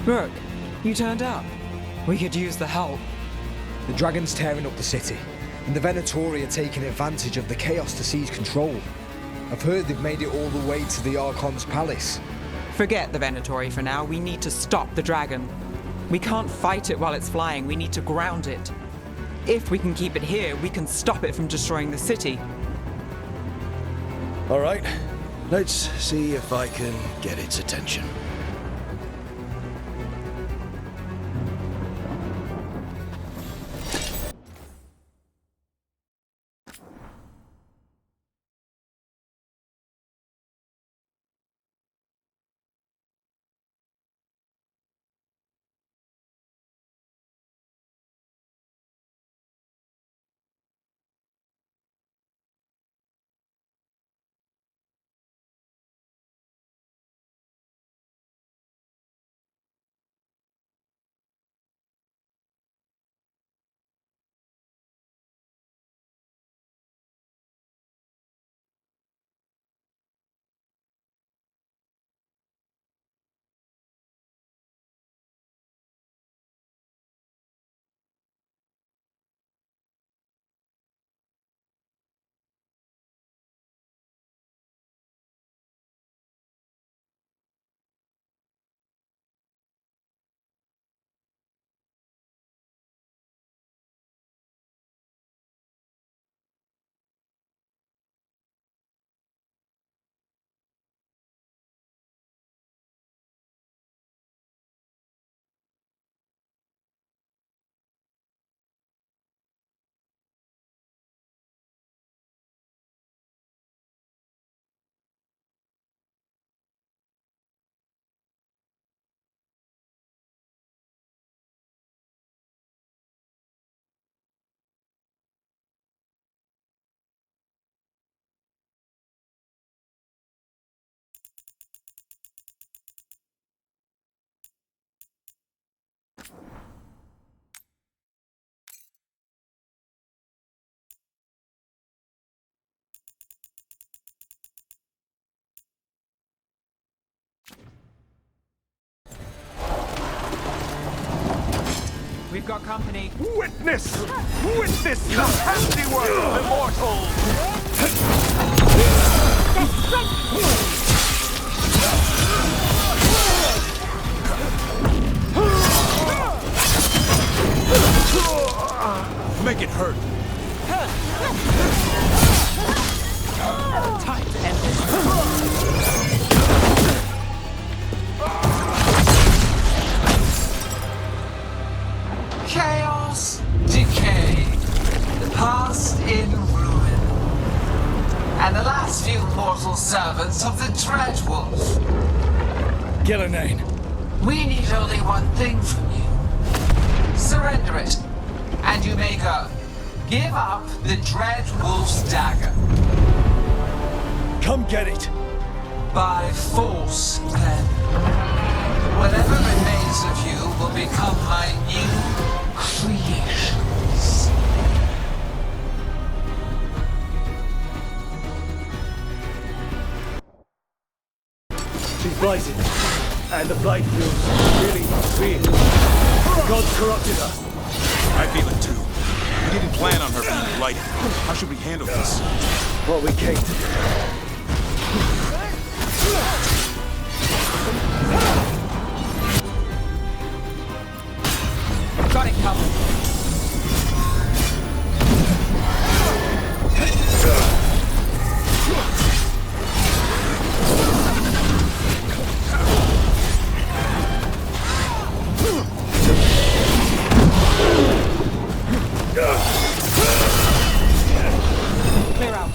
Rook, you turned up. We could use the help. The dragon's tearing up the city, and the Venatori are taking advantage of the chaos to seize control. I've heard they've made it all the way to the Archon's palace. Forget the Venatori for now. We need to stop the dragon. We can't fight it while it's flying. We need to ground it. If we can keep it here, we can stop it from destroying the city. All right, let's see if I can get its attention. We've got company. Witness! Witness the handiwork of immortals! Make it hurt. Time to end this. Chaos, decay, the past in ruin, and the last few mortal servants of the Dreadwolf. Gillenane. We need only one thing from you. Surrender it, and you may go. Give up the Dreadwolf's dagger. Come get it. By force, then. Whatever remains of you will become my new creations. She's blighted, and the blight feels really real. The gods corrupted her. I feel it too. We didn't plan on her being blighted. How should we handle this? What we came to do. Got it covered. Clear out.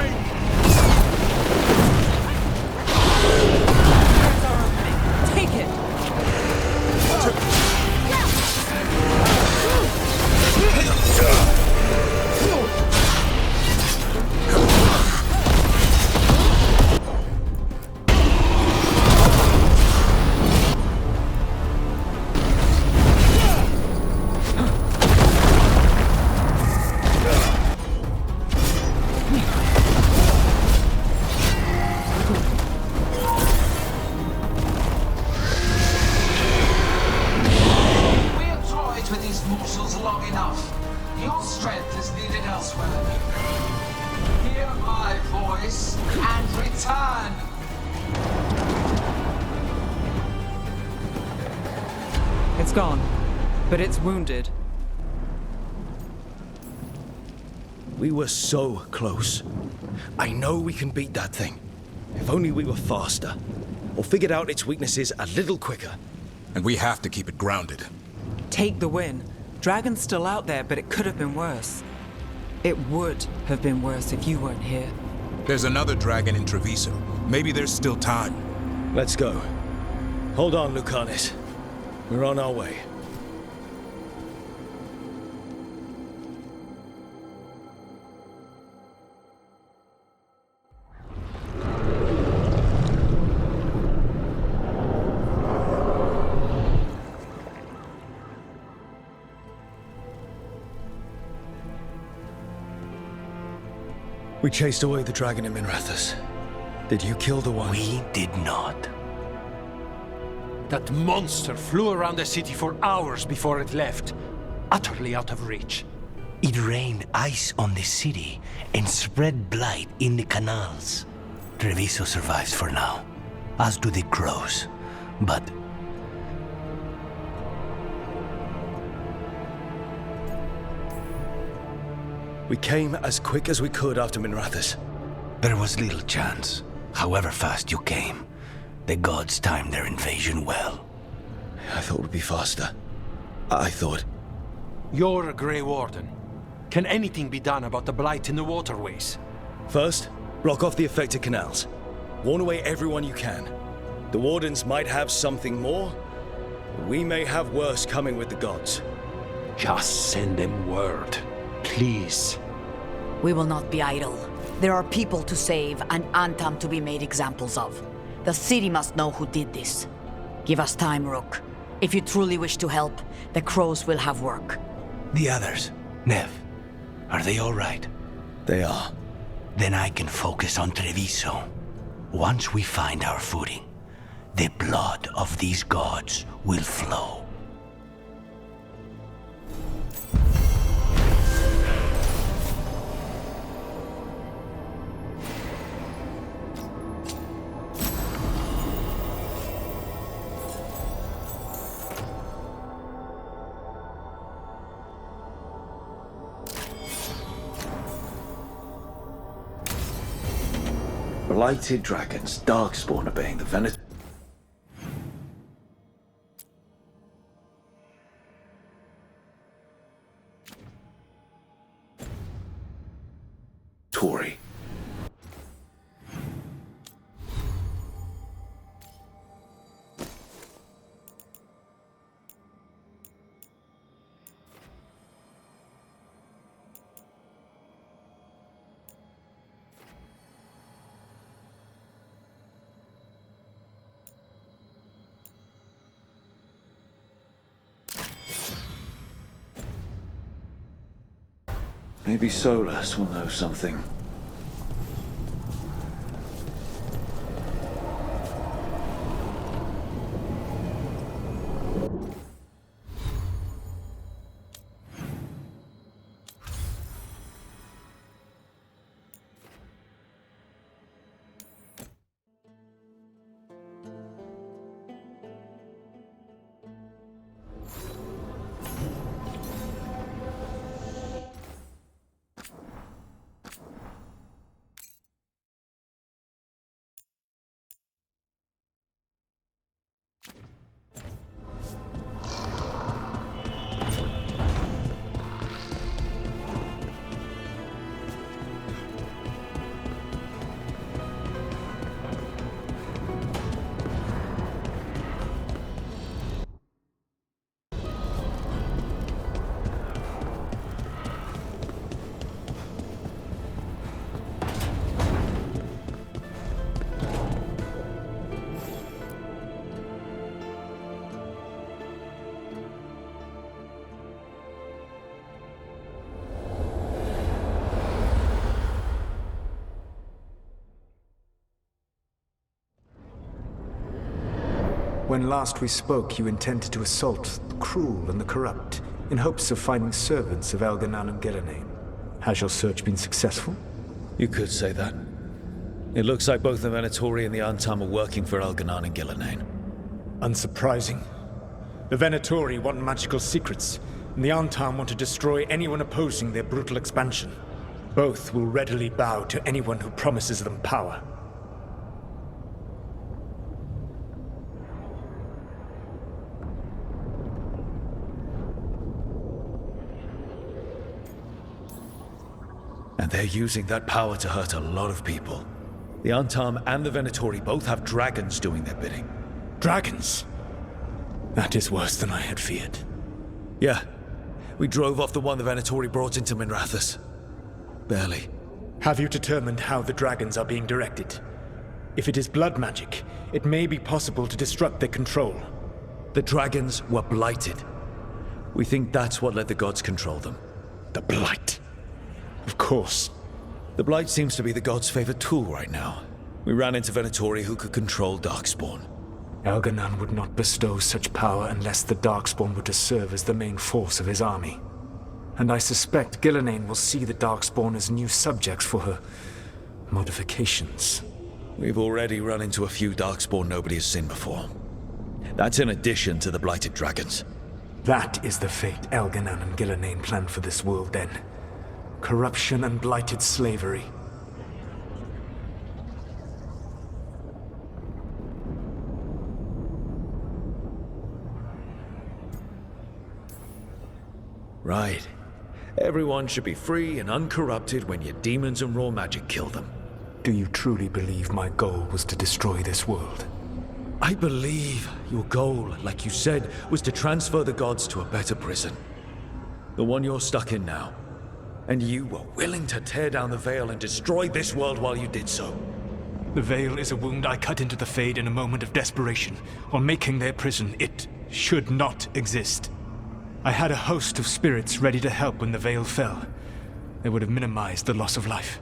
break! There's our opening. Take it! We have toyed with these morsels long enough. Your strength is needed elsewhere. Hear my voice and return. It's gone, but it's wounded. We were so close. I know we can beat that thing. If only we were faster. Or figured out its weaknesses a little quicker. And we have to keep it grounded. Take the win. Dragon's still out there, but it could have been worse. It would have been worse if you weren't here. There's another dragon in Treviso. Maybe there's still time. Let's go. Hold on, Lucanis. We're on our way. We chased away the dragon in Minrathous. Did you kill the one? We did not. That monster flew around the city for hours before it left, utterly out of reach. It rained ice on the city and spread blight in the canals. Treviso survives for now, as do the crows. But We came as quick as we could after Minrathous. there was little chance. However fast you came, the gods timed their invasion well. I thought we'd be faster. I thought... You're a Grey Warden. Can anything be done about the blight in the waterways? First, block off the affected canals. Warn away everyone you can. The Wardens might have something more. We may have worse coming with the gods. Just send them word, please. We will not be idle. There are people to save and Antam to be made examples of. The city must know who did this. Give us time, Rook. If you truly wish to help, the crows will have work. The others, Nev, are they all right? They are. Then I can focus on Treviso. Once we find our footing, the blood of these gods will flow. Blighted dragons, darkspawn obeying the Venatori. Maybe Solus will know something. When last we spoke, you intended to assault the cruel and the corrupt, in hopes of finding servants of Elganan and Gillenane. Has your search been successful? You could say that. It looks like both the Venatori and the Antam are working for Elganan and Gillenane. Unsurprising. The Venatori want magical secrets, and the Antam want to destroy anyone opposing their brutal expansion. Both will readily bow to anyone who promises them power. And they're using that power to hurt a lot of people. The Antam and the Venatori both have dragons doing their bidding. Dragons? That is worse than I had feared. Yeah. We drove off the one the Venatori brought into Minrathous. Barely. Have you determined how the dragons are being directed? If it is blood magic, it may be possible to disrupt their control. The dragons were blighted. We think that's what let the gods control them. The Blight. Of course. The Blight seems to be the god's favorite tool right now. We ran into Venatori who could control Darkspawn. Elganan would not bestow such power unless the Darkspawn were to serve as the main force of his army. And I suspect Gillenane will see the Darkspawn as new subjects for her modifications. We've already run into a few Darkspawn nobody has seen before. That's in addition to the Blighted dragons. That is the fate Elganan and Gillenane planned for this world then. Corruption and blighted slavery. Right. Everyone should be free and uncorrupted when your demons and raw magic kill them. Do you truly believe my goal was to destroy this world? I believe your goal, like you said, was to transfer the gods to a better prison. The one you're stuck in now. And you were willing to tear down the Veil and destroy this world while you did so. The Veil is a wound I cut into the Fade in a moment of desperation, while making their prison. It should not exist. I had a host of spirits ready to help when the Veil fell. They would have minimized the loss of life.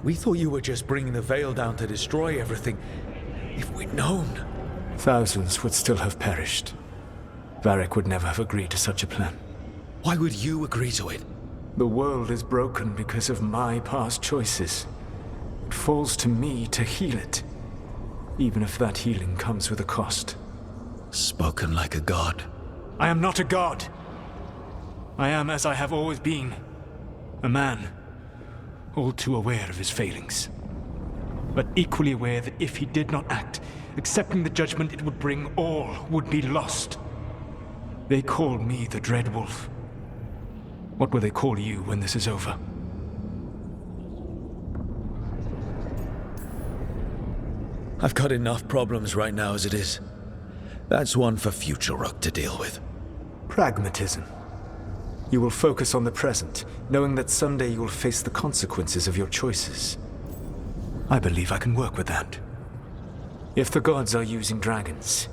We thought you were just bringing the Veil down to destroy everything. If we'd known... Thousands would still have perished. Varric would never have agreed to such a plan. Why would you agree to it? The world is broken because of my past choices. It falls to me to heal it, even if that healing comes with a cost. Spoken like a god. I am not a god. I am as I have always been. A man. All too aware of his failings. But equally aware that if he did not act, accepting the judgment it would bring, all would be lost. They call me the Dread Wolf. What will they call you when this is over? I've got enough problems right now as it is. That's one for future Rook to deal with. Pragmatism. You will focus on the present, knowing that someday you will face the consequences of your choices. I believe I can work with that. If the gods are using dragons,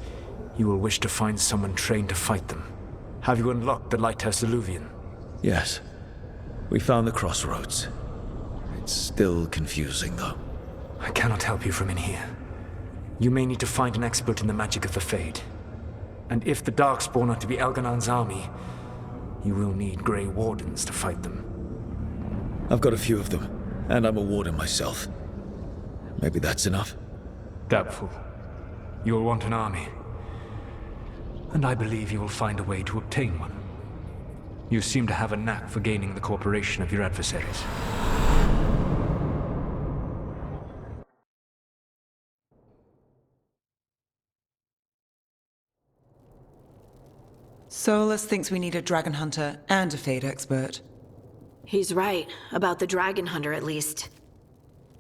you will wish to find someone trained to fight them. Have you unlocked the Lighthouse Illuvian? Yes. We found the crossroads. It's still confusing, though. I cannot help you from in here. You may need to find an expert in the magic of the Fade. And if the Darkspawn are to be Elganan's army, you will need Grey Wardens to fight them. I've got a few of them, and I'm a warden myself. Maybe that's enough? Doubtful. You'll want an army. And I believe you will find a way to obtain one. You seem to have a knack for gaining the cooperation of your adversaries. Solus thinks we need a dragon hunter and a Fade expert. He's right, about the dragon hunter at least.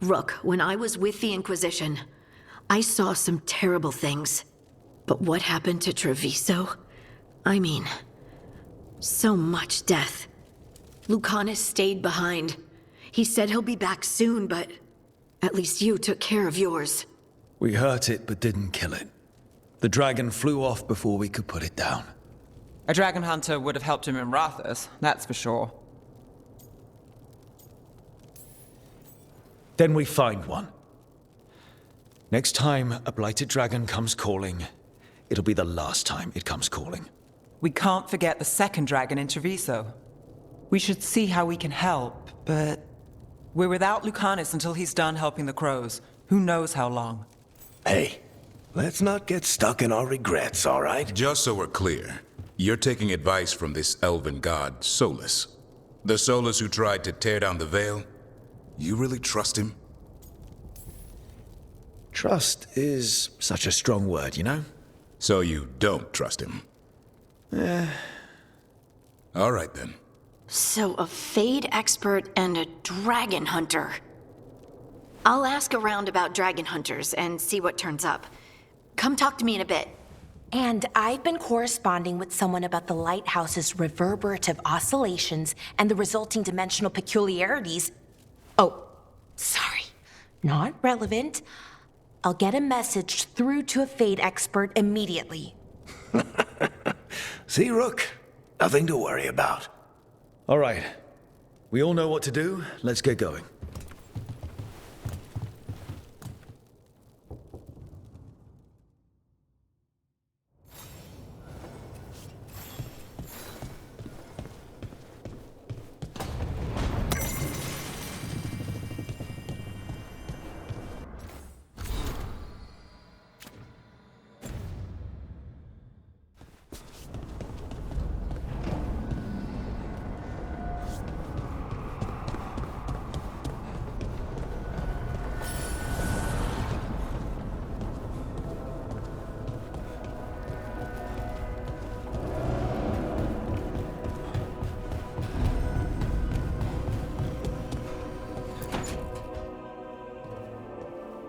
Rook, when I was with the Inquisition, I saw some terrible things. But what happened to Treviso? I mean, so much death. Lucanus stayed behind. He said he'll be back soon, but at least you took care of yours. We hurt it, but didn't kill it. The dragon flew off before we could put it down. A dragon hunter would have helped him in Rathas, that's for sure. Then we find one. Next time a blighted dragon comes calling, it'll be the last time it comes calling. We can't forget the second dragon in Treviso. We should see how we can help, but we're without Lucanus until he's done helping the crows. Who knows how long? Hey, let's not get stuck in our regrets, all right? Just so we're clear, you're taking advice from this elven god, Solus. The Solus who tried to tear down the Veil? You really trust him? Trust is such a strong word, you know? So you don't trust him? All right then. So a Fade expert and a dragon hunter. I'll ask around about dragon hunters and see what turns up. Come talk to me in a bit. And I've been corresponding with someone about the lighthouse's reverberative oscillations and the resulting dimensional peculiarities. Oh, sorry. Not relevant. I'll get a message through to a Fade expert immediately. See, Rook? Nothing to worry about. All right. We all know what to do. Let's get going.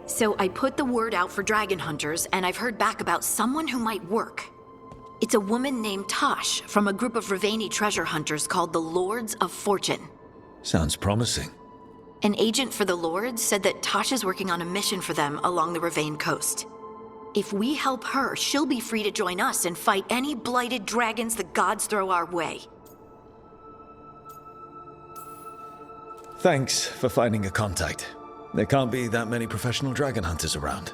So I put the word out for dragon hunters, and I've heard back about someone who might work. It's a woman named Tosh from a group of Ravani treasure hunters called the Lords of Fortune. Sounds promising. An agent for the Lords said that Tosh is working on a mission for them along the Ravane coast. If we help her, she'll be free to join us and fight any blighted dragons the gods throw our way. Thanks for finding a contact. There can't be that many professional dragon hunters around.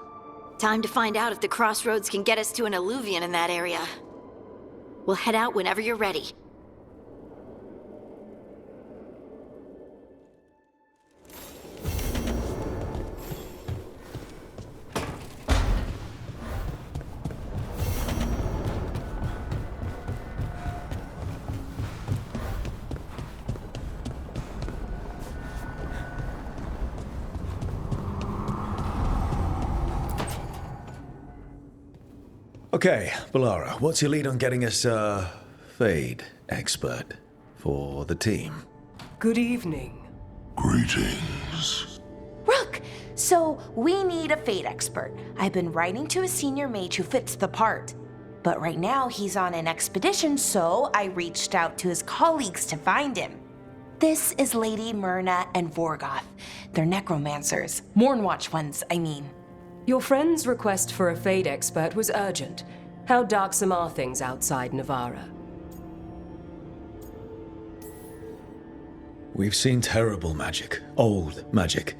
Time to find out if the crossroads can get us to an alluvion in that area. We'll head out whenever you're ready. Okay, Balara, what's your lead on getting us a Fade expert for the team? Good evening. Greetings. Rook! So, we need a Fade expert. I've been writing to a senior mage who fits the part. But right now, he's on an expedition, so I reached out to his colleagues to find him. This is Lady Myrna and Vorgoth. They're necromancers. Mournwatch ones, I mean. Your friend's request for a Fade expert was urgent. How darksome are things outside Navarra? We've seen terrible magic. Old magic.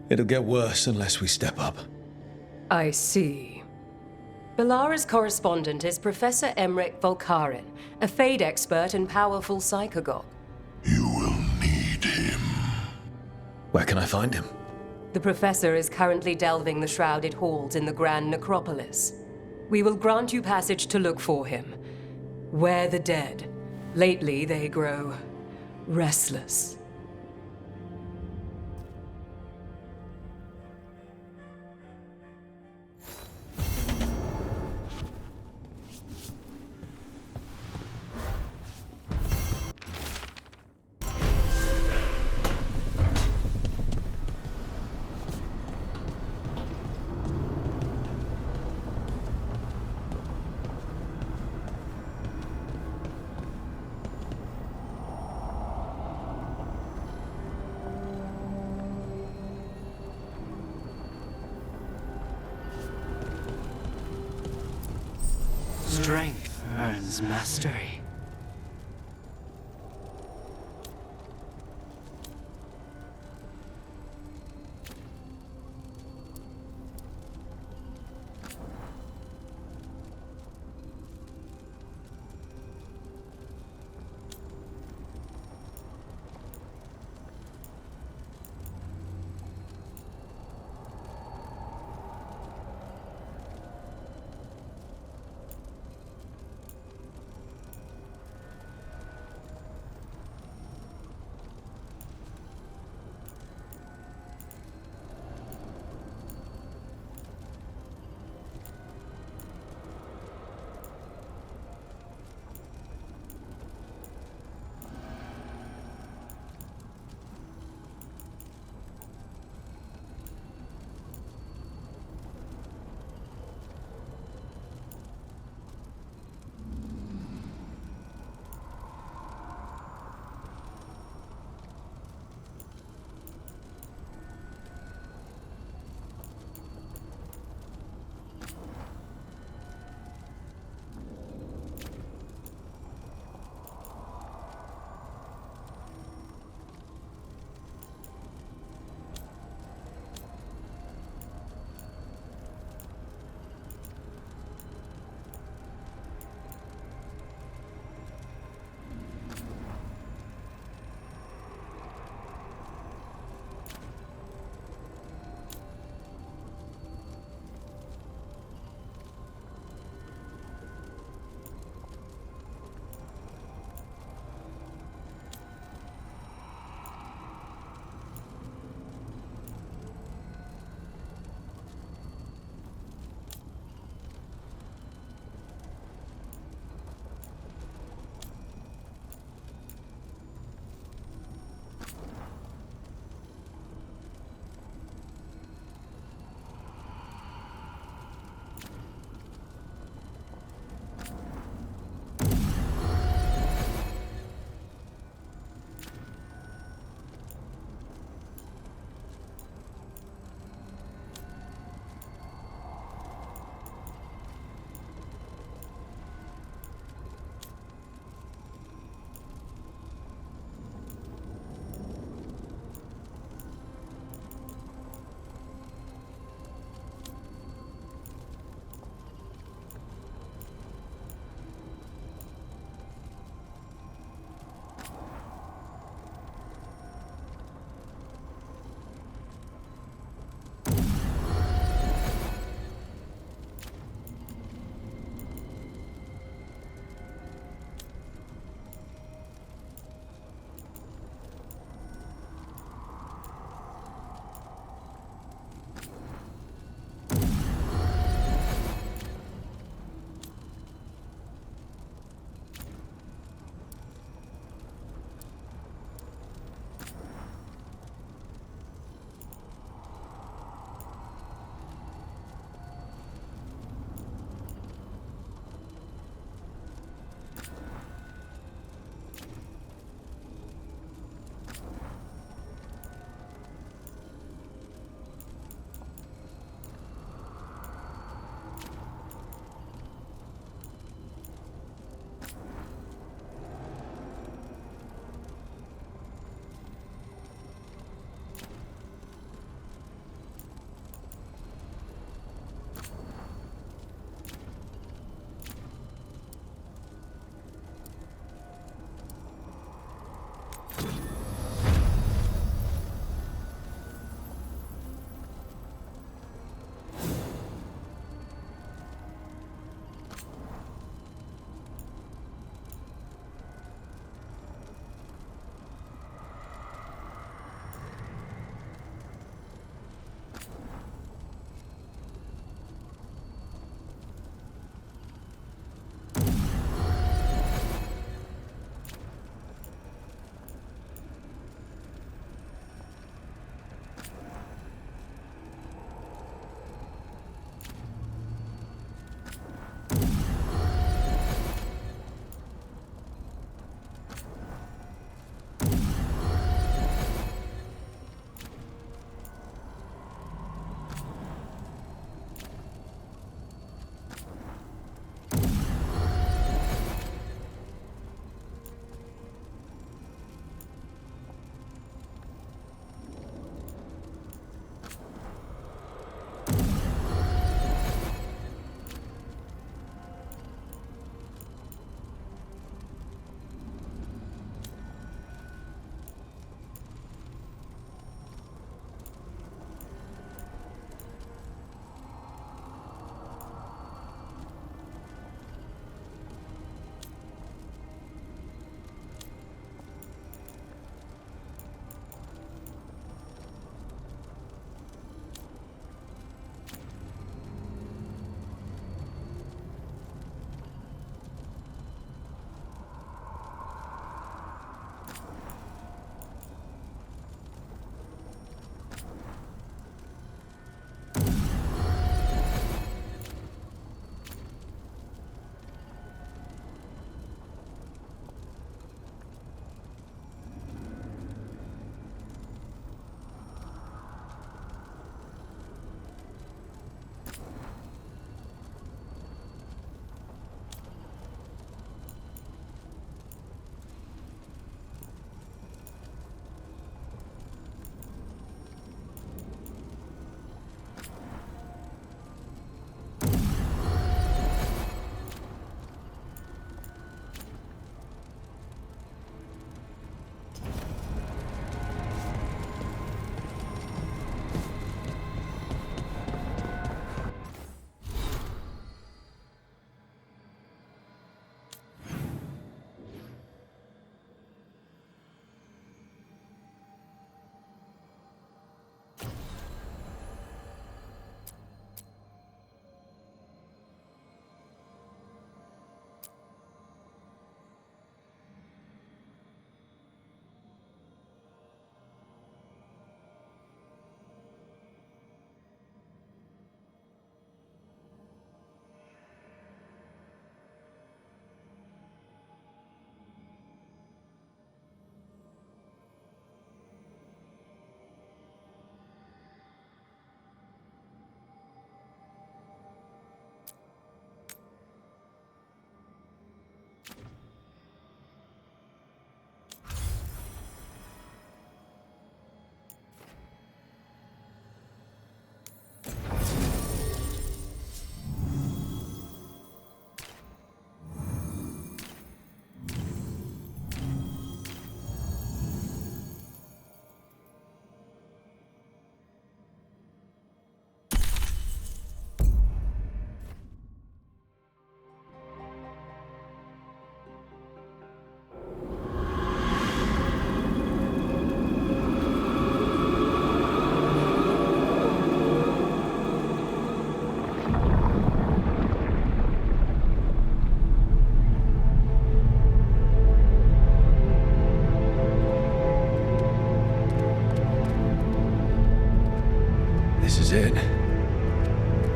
It'll get worse unless we step up. I see. Balara's correspondent is Professor Emmerich Volkaren, a Fade expert and powerful psychagogue. You will need him. Where can I find him? The Professor is currently delving the shrouded halls in the Grand Necropolis. We will grant you passage to look for him. Where the dead. Lately, they grow restless. Strength earns mastery.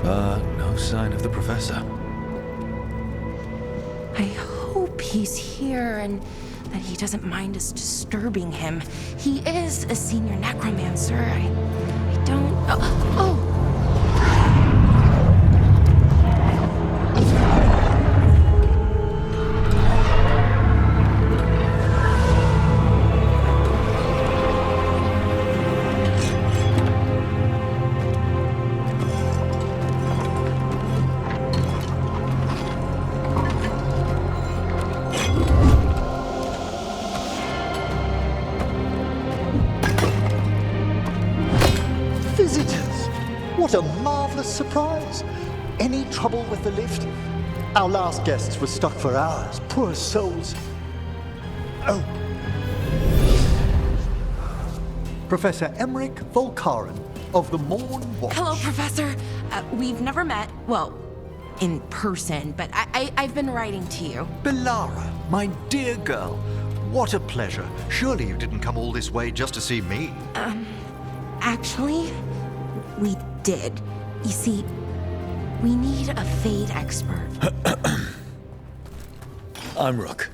No sign of the professor. I hope he's here and that he doesn't mind us disturbing him. He is a senior necromancer. I don't... Oh! Visitors! What a marvelous surprise! Any trouble with the lift? Our last guests were stuck for hours. Poor souls. Oh. Professor Emmerich Volkaren of the Morn Watch. Hello, Professor. We've never met, well, in person, but I've been writing to you. Belara, my dear girl, what a pleasure. Surely you didn't come all this way just to see me. Actually, we did. You see, we need a Fade expert. I'm Rook.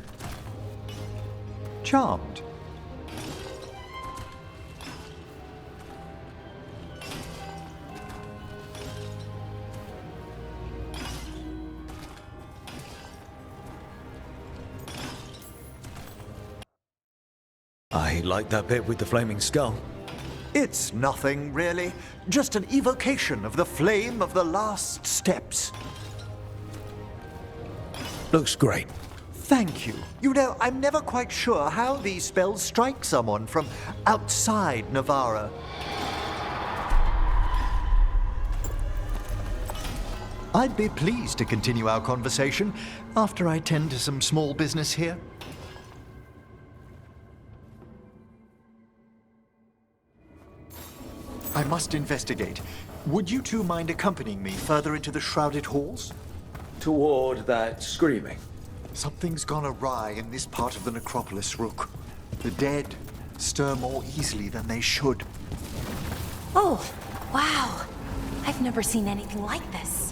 Charmed. I like that bit with the flaming skull. It's nothing, really. Just an evocation of the flame of the last steps. Looks great. Thank you. You know, I'm never quite sure how these spells strike someone from outside Navarra. I'd be pleased to continue our conversation after I tend to some small business here. I must investigate. Would you two mind accompanying me further into the shrouded halls? Toward that screaming. Something's gone awry in this part of the necropolis, Rook. The dead stir more easily than they should. Oh, wow. I've never seen anything like this.